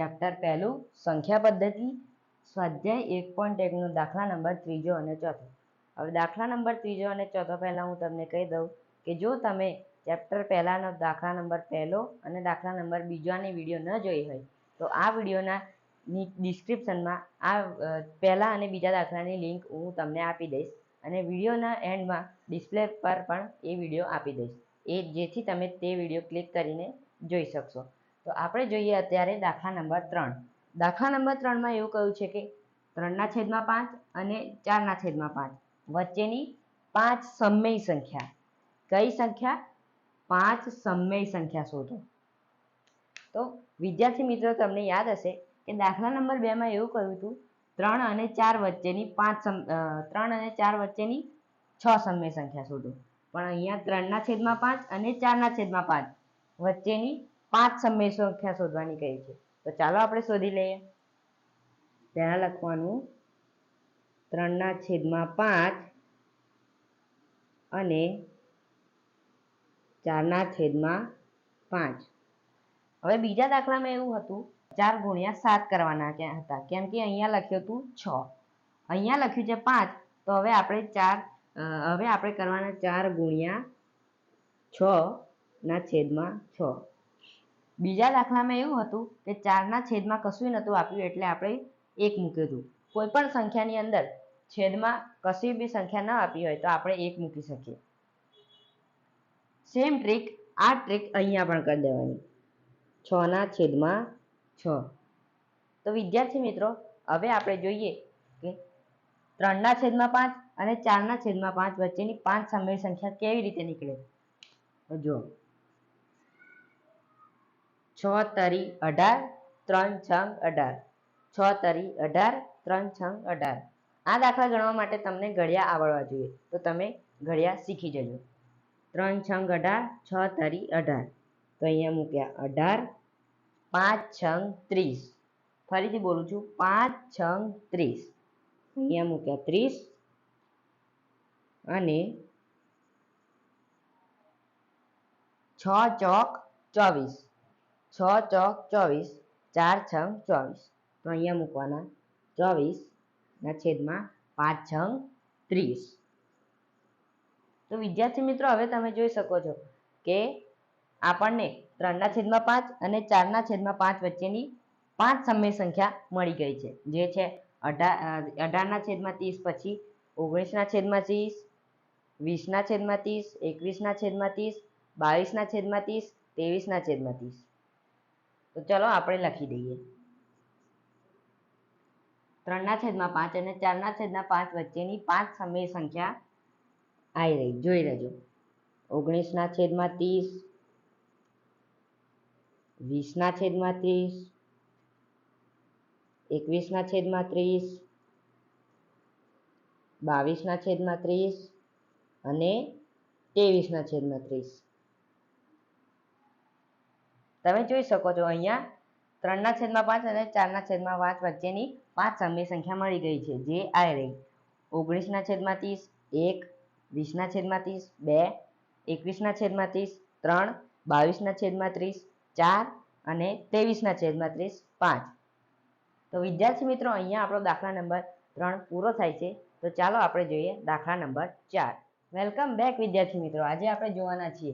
Chapter પહેલું સંખ્યા પદ્ધતિ સ્વાધ્યાય 1.1 નો દાખલા નંબર ત્રીજો અને ચોથો. હવે દાખલા નંબર ત્રીજો અને ચોથો પહેલા હું તમને કહી દઉં કે જો તમે ચેપ્ટર પહેલાનો દાખલા નંબર પહેલો અને દાખલા નંબર બીજાની વિડીયો ન જોઈ હોય તો આ વિડીયોના ડિસ્ક્રિપ્શનમાં આ પહેલા અને બીજા દાખલાની લિંક હું તમને આપી દઈશ અને વિડીયોના એન્ડમાં ડિસ્પ્લે પર પણ એ વિડીયો આપી દઈશ, એ જેથી તમે તે વિડીયો ક્લિક કરીને જોઈ શકશો. તો આપણે જોઈએ અત્યારે દાખલા નંબર 3. દાખલા નંબર 3માં એવું કહ્યું છે કે 3/5 અને 4/5 વચ્ચેની 5 સમમેય સંખ્યા. કઈ સંખ્યા? 5 સમમેય સંખ્યા શોધો. તો વિદ્યાર્થી મિત્રો તમને યાદ હશે કે દાખલા નંબર 2માં એવું કહ્યું હતું 3 અને 4 વચ્ચેની 6 સમમેય સંખ્યા શોધો. પણ અહીંયા 3/5 અને 4/5 વચ્ચેની 5 સમમેય સંખ્યા શોધવાની કહી છે. તો ચાલો આપણે શોધી લઈએ. પહેલા લખવાનું 3/5 અને 4/5. હવે બીજા દાખલામાં એવું હતું 4 × 7 કરવાના હતા, કેમ કે અહીંયા લખ્યું હતું 6, અહીંયા લખ્યું છે 5. તો હવે આપણે કરવાના 4 × 6/6. બીજા દાખલામાં એવું હતું કે 4/6 કશું નહોતું આપ્યું એટલે આપણે 1 મૂક્યું હતું. કોઈ પણ સંખ્યાની અંદર છેદમાં કશી બી સંખ્યા ન આપી હોય તો આપણે 1 મૂકી શકીએ. સેમ ટ્રીક અહીંયા પણ કરી દેવાની, 6/6. તો વિદ્યાર્થી મિત્રો હવે આપણે જોઈએ કે 3/5 અને 4/5 વચ્ચેની 5 સમમેય સંખ્યા કેવી રીતે નીકળે. તો જો 6 તરી 18, 3 છંગ 18. 6 તરી 18, 3 છંગ 18. આ દાખલા ગણવા માટે તમને ઘડિયા આવડવા જોઈએ, તો તમે ઘડિયા શીખી જજો. 3 છંગ 18, 6 તરી 18. તો અહીંયા મૂક્યા 18, 5 છંગ 30. ફરીથી બોલું છું, 5 છંગ 30. અહીંયા મૂક્યા 30 અને 6 ચોક 24. 6 ચોક 24, 4 છંગ 24. તો અહીંયા મૂકવાના 24/5 છંગ 30. તો વિદ્યાર્થી મિત્રો હવે તમે જોઈ શકો છો કે આપણને 3/5 અને 4/5 વચ્ચેની 5 સમમેય સંખ્યા મળી ગઈ છે, જે છે 18/30, પછી 19/30, 20/30, 21/30, 22/30, 23/30. તો ચલો આપણે લખી દઈએ. 3/5 અને 4/5 વચ્ચેની 5 સમમેય સંખ્યા આવી રહી, જોઈ લેજો. 19/30, 20/30, 21/30, 22/30 અને 23/30. તમે જોઈ શકો છો અહીંયા 3/5 અને 4/5 વચ્ચેની 5 સમમેય સંખ્યા મળી ગઈ છે, જે આવી રહી 19/30, 1, 20/30, 2, 21/30, 3, 22/30, 4 અને 23/30, 5. તો વિદ્યાર્થી મિત્રો અહીંયા આપણો દાખલા નંબર 3 પૂરો થાય છે. તો ચાલો આપણે જોઈએ દાખલા નંબર 4. વેલકમ બેક વિદ્યાર્થી મિત્રો. આજે આપણે જોવાના છીએ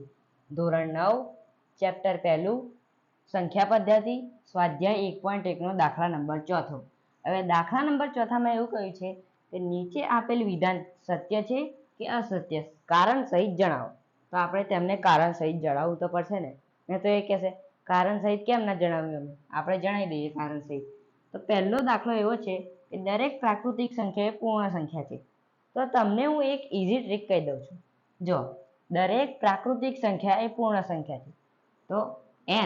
ધોરણ 9 ચેપ્ટર પહેલું સંખ્યા પદ્ધતિ સ્વાધ્યાય 1.1 નો દાખલા નંબર ચોથો. હવે દાખલા નંબર ચોથામાં એવું કહ્યું છે કે નીચે આપેલ વિધાન સત્ય છે કે અસત્ય, કારણ સહિત જણાવો. તો આપણે તેમને કારણ સહિત જણાવવું તો પડશે ને. મેં તો એ કહેશે કારણ સહિત કેમ ના જણાવ્યું, આપણે જણાવી દઈએ કારણ સહિત. તો પહેલો દાખલો એવો છે કે દરેક પ્રાકૃતિક સંખ્યા એ પૂર્ણ સંખ્યા છે. તો તમને હું એક ઇઝી ટ્રીક કહી દઉં છું. જો દરેક પ્રાકૃતિક સંખ્યા એ પૂર્ણ સંખ્યા છે, તો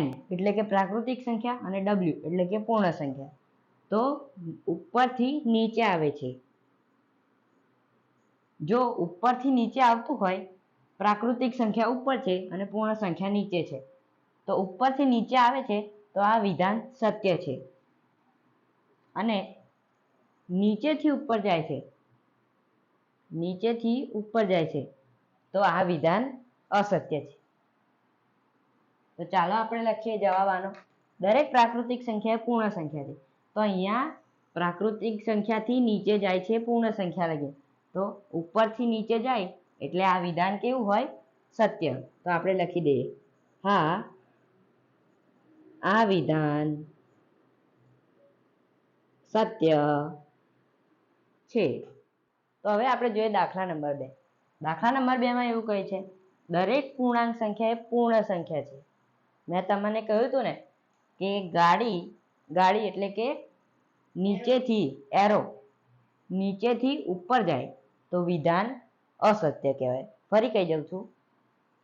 n એટલે કે પ્રાકૃતિક સંખ્યા અને w એટલે કે પૂર્ણ સંખ્યા, તો ઉપરથી નીચે આવે છે. જો ઉપરથી નીચે આવતું હોય, પ્રાકૃતિક સંખ્યા ઉપર છે અને પૂર્ણ સંખ્યા નીચે છે, તો ઉપરથી નીચે આવે છે તો આ વિધાન સત્ય છે, અને નીચેથી ઉપર જાય છે, તો આ વિધાન અસત્ય છે. તો ચાલો આપણે લખીએ જવાબ આનો. દરેક પ્રાકૃતિક સંખ્યા એ પૂર્ણ સંખ્યા છે. તો અહીંયા પ્રાકૃતિક સંખ્યાથી નીચે જાય છે પૂર્ણ સંખ્યા લગી. તો ઉપરથી નીચે જાય એટલે આ વિધાન કેવું હોય? સત્ય. તો આપણે લખી દઈએ, હા આ વિધાન સત્ય છે. તો હવે આપણે જોઈએ દાખલા નંબર 2. દાખલા નંબર 2 માં એવું કહે છે દરેક પૂર્ણાંક સંખ્યા એ પૂર્ણ સંખ્યા છે. મેં તમને કહ્યું હતું ને કે ગાડી એટલે કે નીચેથી એરો નીચેથી ઉપર જાય તો વિધાન અસત્ય કહેવાય. ફરી કહી દઉં છું,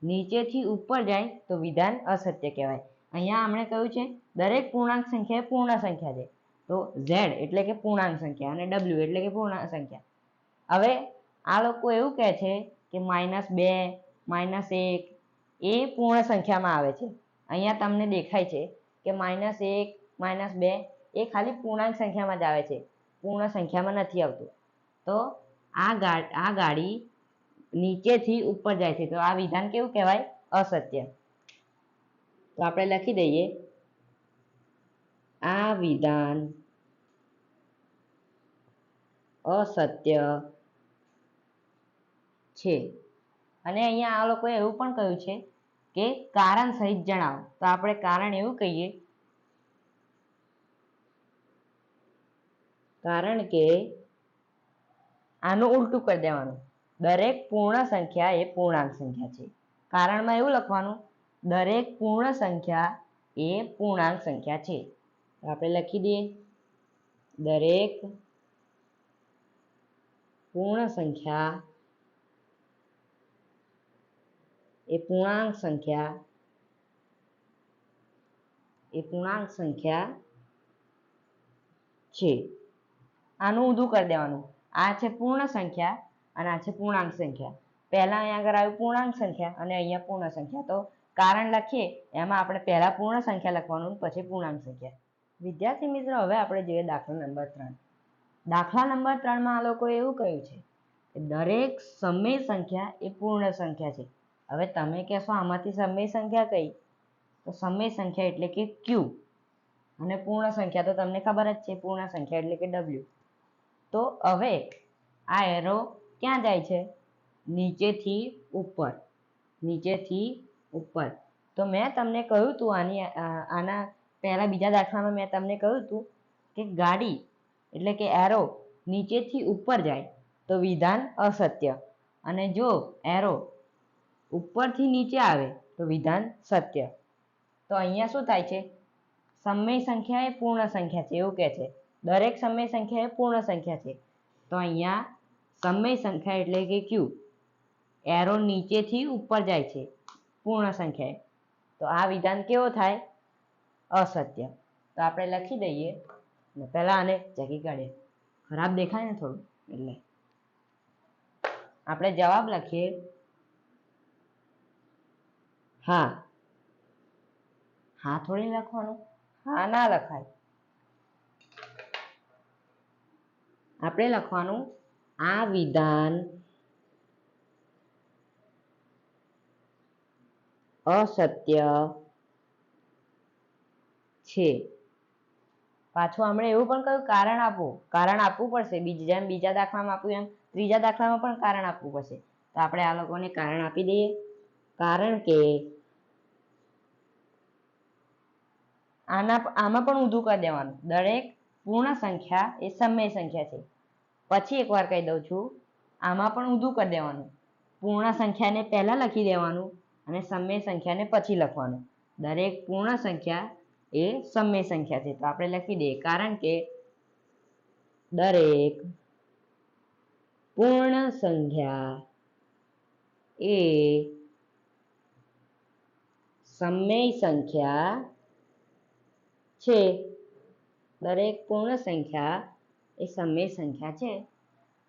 નીચેથી ઉપર જાય તો વિધાન અસત્ય કહેવાય. અહીંયા આપણે કહ્યું છે દરેક પૂર્ણાંક સંખ્યા એ પૂર્ણ સંખ્યા છે. તો ઝેડ એટલે કે પૂર્ણાંક સંખ્યા અને ડબલ્યુ એટલે કે પૂર્ણાંક સંખ્યા. હવે આ લોકો એવું કહે છે કે -2 -1 એ પૂર્ણ સંખ્યામાં આવે છે. અહીંયા તમને દેખાય છે કે -1 -2 એ ખાલી પૂર્ણાંક સંખ્યામાં જ આવે છે, પૂર્ણ સંખ્યામાં નથી આવતું. તો આ ગાડી નીચેથી ઉપર જાય છે તો આ વિધાન કેવું કહેવાય? અસત્ય. તો આપણે લખી દઈએ, આ વિધાન અસત્ય છે. અને અહીંયા આ લોકોએ એવું પણ કહ્યું છે કે કારણ સહિત જણાવો. તો આપણે કારણ એવું કહીએ, કારણ કે આનું ઉલટું કરી દેવાનું, દરેક પૂર્ણ સંખ્યા એ પૂર્ણાંક સંખ્યા છે. કારણમાં એવું લખવાનું, દરેક પૂર્ણ સંખ્યા એ પૂર્ણાંક સંખ્યા છે. આપણે લખી દઈએ, દરેક પૂર્ણ સંખ્યા એ પૂર્ણાંક સંખ્યા છે. આનું ઊંધું કરી દેવાનું, આ છે પૂર્ણ સંખ્યા અને આ છે પૂર્ણાંક સંખ્યા. પહેલા અહીંયા આગળ આવ્યું પૂર્ણાંક સંખ્યા અને અહીંયા પૂર્ણ સંખ્યા. તો કારણ લખીએ એમાં આપણે પહેલા પૂર્ણ સંખ્યા લખવાનું પછી પૂર્ણાંક સંખ્યા. વિદ્યાર્થી મિત્રો, હવે આપણે જોઈએ દાખલા નંબર 3. દાખલા નંબર 3 માં આ લોકોએ એવું કહ્યું છે કે દરેક સમય સંખ્યા એ પૂર્ણ સંખ્યા છે. હવે તમે કહેશો આમાંથી સમય સંખ્યા કઈ? તો સમય સંખ્યા એટલે કે ક્યુ અને પૂર્ણ સંખ્યા તો તમને ખબર જ છે, પૂર્ણ સંખ્યા એટલે કે ડબલ્યુ. તો હવે આ એરો ક્યાં જાય છે? નીચેથી ઉપર. તો મેં તમને કહ્યું હતું આના પહેલા બીજા દાખલામાં મેં તમને કહ્યું હતું કે ગાડી એટલે કે એરો નીચેથી ઉપર જાય તો વિધાન અસત્ય, અને જો એરો ઉપરથી નીચે આવે તો વિધાન સત્ય. તો અહીંયા શું થાય છે? સમય સંખ્યા એ પૂર્ણ સંખ્યા છે એવું કહે છે. દરેક સમય સંખ્યા એ પૂર્ણ સંખ્યા છે. તો અહીંયા સમય સંખ્યા એટલે કે ક્યુ, એરો નીચેથી ઉપર જાય છે પૂર્ણ સંખ્યાએ, તો આ વિધાન કેવો થાય? અસત્ય. તો આપણે લખી દઈએ, પહેલા આને ચેકી કાઢીએ, ખરાબ દેખાય ને થોડું એટલે. આપણે જવાબ લખીએ, હા થોડી લખવાનું, હા ના લખાય. આપણે લખવાનું, આ વિધાન અસત્ય છે. પાછું આપણે એવું પણ કહ્યું કારણ આપો, કારણ આપવું પડશે. જેમ બીજા દાખલામાં આપ્યું એમ ત્રીજા દાખલામાં પણ કારણ આપવું પડશે. તો આપણે આ લોકોને કારણ આપી દઈએ, કારણ કે આમાં પણ ઊંધું કરી દેવાનું, દરેક પૂર્ણ સંખ્યા એ સમય સંખ્યા છે. પછી એકવાર કહી દઉં છું, આમાં પણ ઊંધું કરી દેવાનું, પૂર્ણ સંખ્યાને પહેલા લખી દેવાનું અને સમય સંખ્યાને પછી લખવાનું. દરેક પૂર્ણ સંખ્યા એ સમય સંખ્યા છે. તો આપણે લખી દઈએ, કારણ કે દરેક પૂર્ણ સંખ્યા એ સમય સંખ્યા છે. દરેક પૂર્ણ સંખ્યા એ સમય સંખ્યા છે.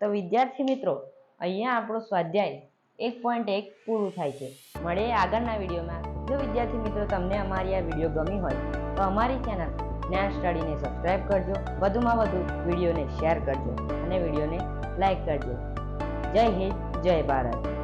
તો વિદ્યાર્થી મિત્રો, અહીંયા આપણો સ્વાધ્યાય 1.1 પૂરું થાય છે. મળીએ આગળના વિડીયોમાં. જો વિદ્યાર્થી મિત્રો તમને અમારી આ વિડીયો ગમી હોય તો અમારી ચેનલ જ્ઞાન સ્ટડીને સબસ્ક્રાઇબ કરજો, વધુમાં વધુ વિડીયોને શેર કરજો અને વિડીયોને લાઈક કરજો. જય હિન્દ, જય ભારત.